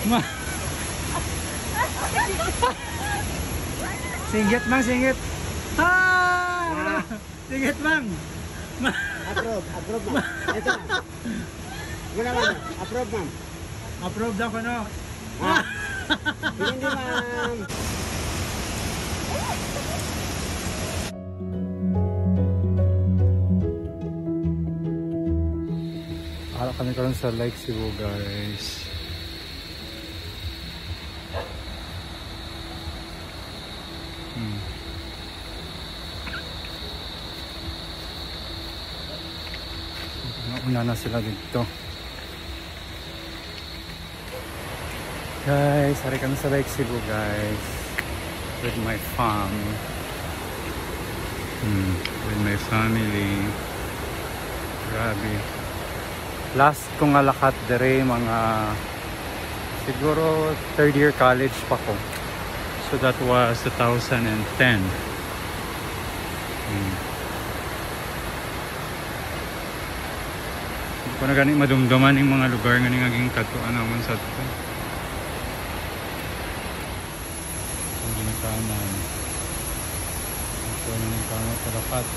Ma. Singgit mang, singgit. Ah! Singgit mang. Approve, approve ma'am. Ito ma'am. Muna ma'am, approve ma'am. Approve daw ko no. Hindi ma'am. Para kami karon sa Lake Cebu guys. Una na sila dito. Guys, hari kami sa Lake Cebu guys. With my fam. With my family. Grabe. Last kong alakat dere mga siguro third year college pa ko. So that was 2010. Hindi ko na gani madumduman yung mga lugar nga naging katuan naman sa ito. Hindi na kanan. Ito na yung kanan palakat.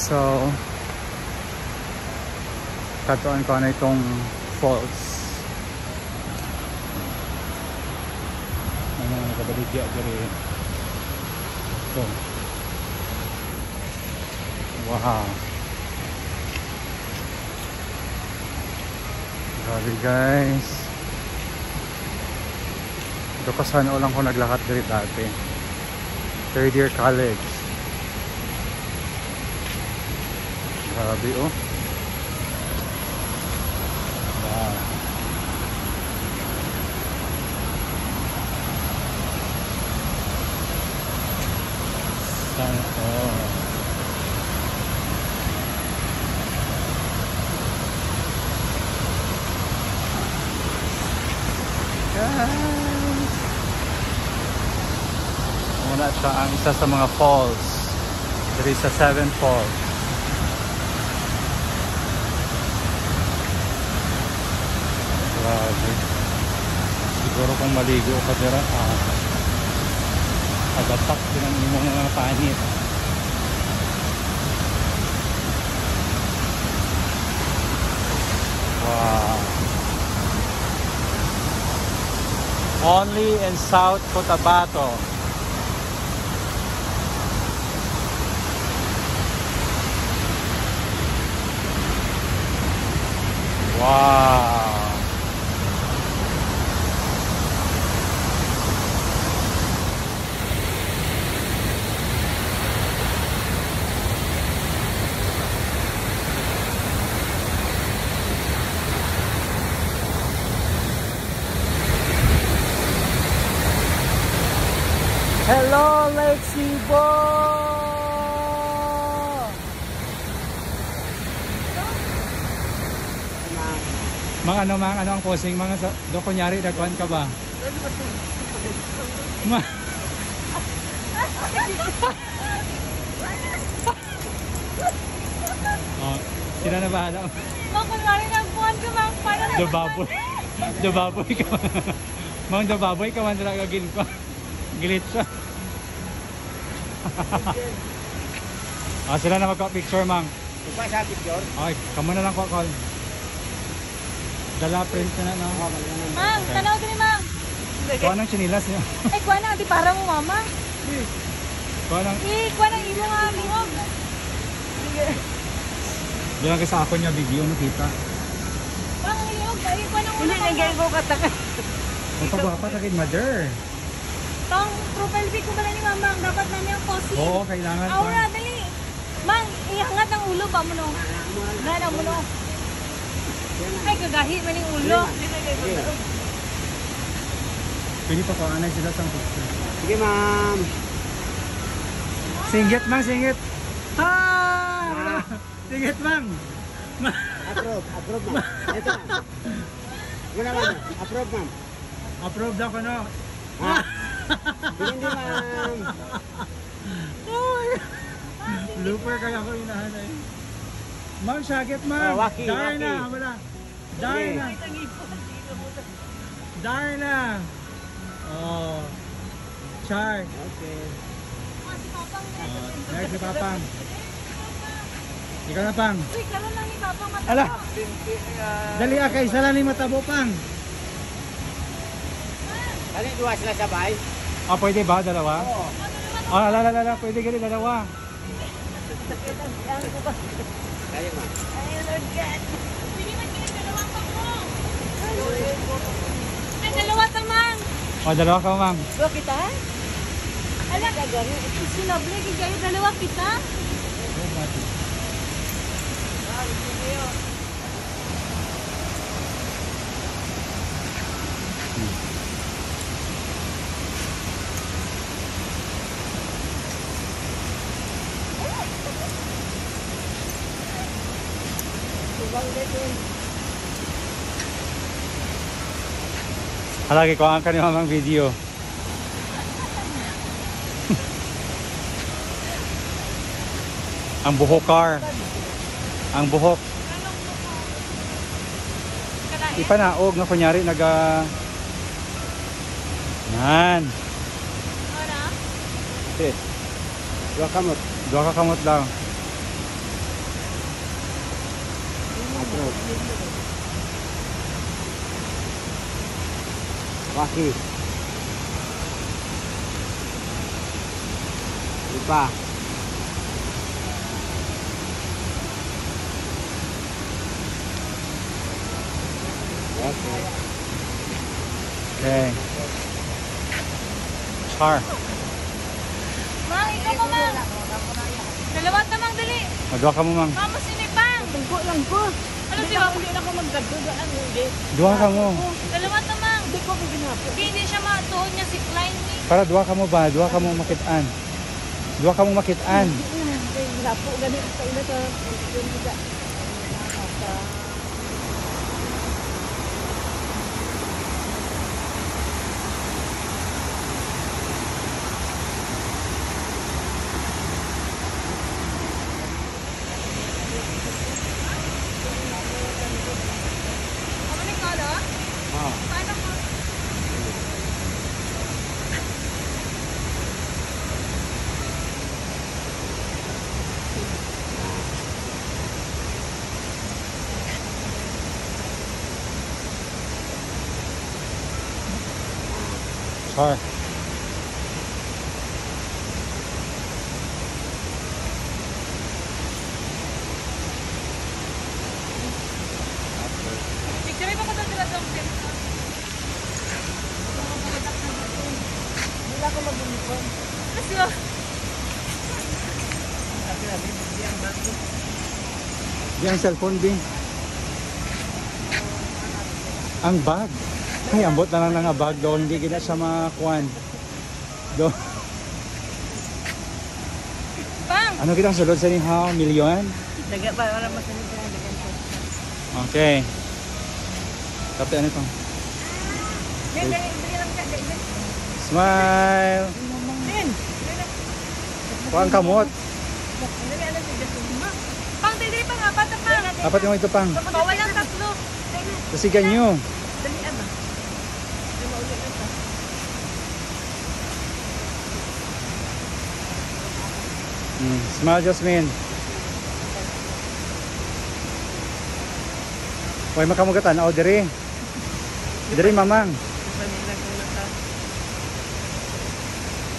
So, katuan ko na itong falls. Ano nga nakabaligya diri. So, wow. Grabe guys. Ito pa sana ulang ko naglakat diri dati. Third year college. Grabe oh. Wow. Sana oh. Guys. Muna siya ang isa sa mga falls. There is a 7 falls. Grabe. Siguro kung maligo ka dira, agatak din ang imong mga panit. Wow. Only in South Cotabato. Wow. Hello, Lake Cebu! Mga ano ang posing, mga do kunyari nagkuhan ka ba? Ma oh, sila na bahala. Mang, kunwari nagpuan ka, mang. Paano na? Dababoy. Dababoy ka man. Mang dababoy ka man talaga gin ko. Gilit siya. Ah, sila na magka-picture, mang. Ipa sa picture. Okay, kamo na lang ko call. Dala print na no. Mang, tanaw din, mang. Kuha ng chinilas niya. Ay, kuha na, di para mo, mama. Kuha ng... Kuha na, imo nga, lihog. Diyan ka sa ako niya video nakita. Mang, ang lihog. Ay, kuha na muna, mang. ko kataka. Ang pagwapa sa kid mother. Tong profile pic ko pala ni mamang. Dapat na niyang posing. Oo, kailangan ko. Aura, dali. Mang, ihangat ang ulo ba mo no? Nana mo no? Ay, kagahi man yung ulo. Pwede pa kaanay sila sa picture. Sige, ma'am. Singgit, mang, singgit. Ha! Singgit, mang. Approve, ma'am. Ito, ma'am. Muna, ma'am. Approve, ma'am. Approved ako, no? Ha? Hindi, ma'am. Looper kaya ako inahanay. Mang, sagit, mang. Oh, waki, Dar waki. na, wala. Dar Sige. na. Dar na. Oh. Char. Okay. Next si Papang. Ikaw na, Pang. Uy, karoon lang ni Papang mata. Ala. Dali ka, isa lang ni matabo, Pang. Kali, duwa sila sabay. Ah, pwede ba? Dalawa? Oo. Ah, ala. Pwede gali, dalawa. Kali, ma'am. Ay, Lord God. Pwede man kini dalawang pang mo. Ay, dalawa tamang. Oh, dalawa ka, Mang. Dalawa kita? Ala, sinable, gigayo dalawa kita. Halagi ko ang kanina mang video. Ang buhok car. Ang buhok. Ipanaog na kunyari naga Yan. Ora? Okay. Dua kamot. Dua ka kamot lang. Approve. Waki. Ipa. Okay. Okay. Char. Mang, ikaw pa, mang. Dalawa tamang dali. Dua ka mo, Mang. Mamo sinipang. Tungko lang ko. Ano siya? Hindi na ako magdadugaan. Hindi. Dua ka mo. Dalawa tamang. Hindi ko paginapo. Hindi siya matuon niya si Klein ni. Para dua ka mo ba? Dua ka mo makitaan. Dua ka mo makitaan. Ginapo ganito sa ina to. Yung juga. Ano ni Kala? Ah. Paano mo? Char. Picture mo ko sa sila tong cellphone. Wala ko magbumukon. Kasi oh. Di ang cellphone, Bing. Ang bag. Ay, ambot na lang nga bag daw. Hindi kita sa mga kuwan. Do. Pang. Ano kitang sulod sa ha? Milyon? Daga ba? Wala masalit na dagan ko. Okay. Tapi ano ito? Yan, bigyan lang siya. Smile! Din. Kuha ang kamot. Pang, tili pa nga, pata pa. Dapat yung ito pang. Bawal ang tatlo. Kasigan nyo. Dalian na. Smile, Jasmine. Huwag makamugatan. O, diri. Diri, mamang.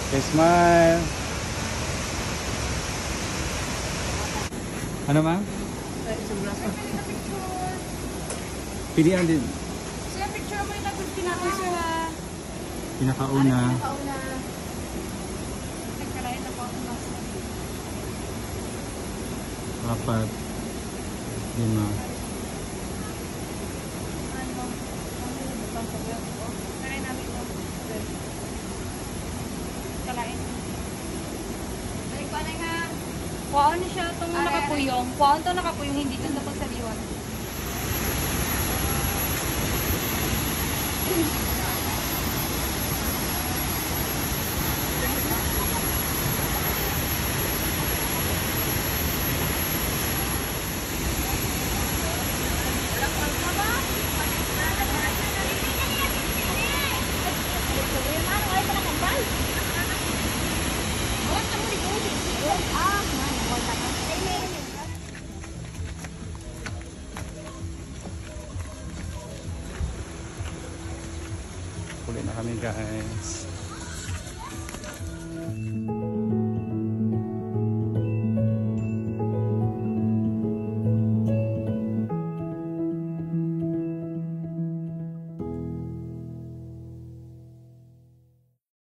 Okay, smile. Ano, ma'am? Pilihan din. Siya, picture mo yung nag-gusti natin siya. Pinakauna. Pinakauna. Nagkarayan na po ako mas. 4, 5. Karayan namin ito. Kalain. Balik pa na nga. Kuhaan na siya itong nakapuyong. Kuhaan ito nakapuyong, hindi ito dapat sa liwan. Huli na kami, guys.